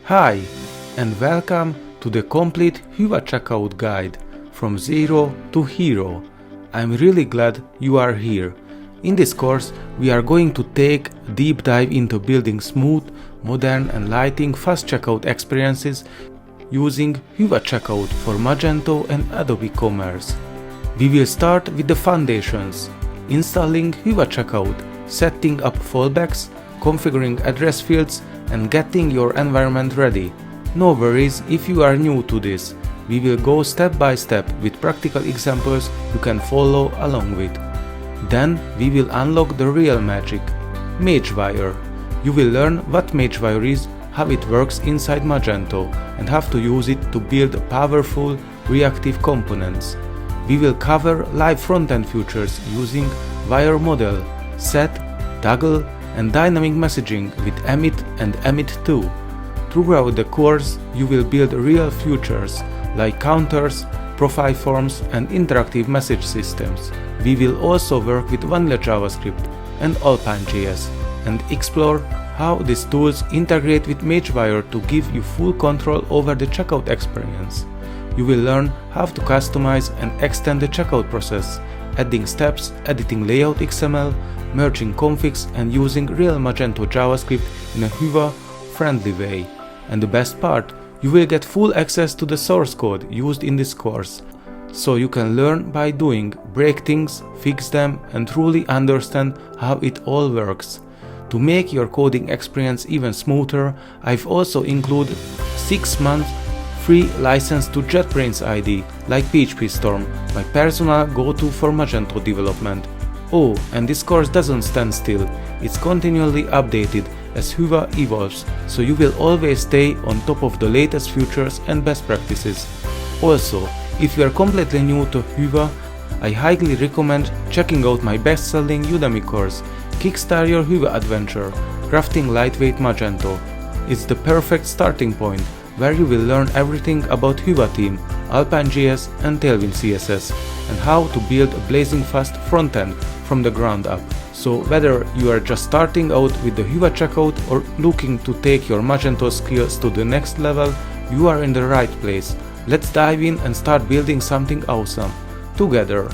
Hi, and welcome to the complete Hyvä Checkout guide from zero to hero. I'm really glad you are here. In this course, we are going to take a deep dive into building smooth, modern and lighting fast checkout experiences using Hyvä Checkout for Magento and Adobe Commerce. We will start with the foundations, installing Hyvä Checkout, setting up fallbacks, configuring address fields and getting your environment ready. No worries if you are new to this. We will go step by step with practical examples you can follow along with. Then we will unlock the real magic, MageWire. You will learn what MageWire is, how it works inside Magento, and how to use it to build powerful reactive components. We will cover live front-end features using wire model, set, toggle, and dynamic messaging with Emit and Emit2. Throughout the course, you will build real features like counters, profile forms, and interactive message systems. We will also work with vanilla JavaScript and Alpine.js and explore how these tools integrate with MageWire to give you full control over the checkout experience. You will learn how to customize and extend the checkout process, adding steps, editing layout XML, merging configs, and using real Magento JavaScript in a Hyvä-friendly way. And the best part, you will get full access to the source code used in this course, so you can learn by doing, break things, fix them, and truly understand how it all works. To make your coding experience even smoother, I've also included 6 months free license to JetBrains ID, like PHP Storm, my personal go-to for Magento development. Oh, and this course doesn't stand still, it's continually updated as Hyvä evolves, so you will always stay on top of the latest features and best practices. Also, if you are completely new to Hyvä, I highly recommend checking out my best-selling Udemy course, Kickstart Your Hyvä Adventure, Crafting Lightweight Magento. It's the perfect starting point, where you will learn everything about Hyvä Team, Alpine.js and Tailwind CSS, and how to build a blazing fast front-end from the ground up. So whether you are just starting out with the Hyvä Checkout or looking to take your Magento skills to the next level, you are in the right place. Let's dive in and start building something awesome together.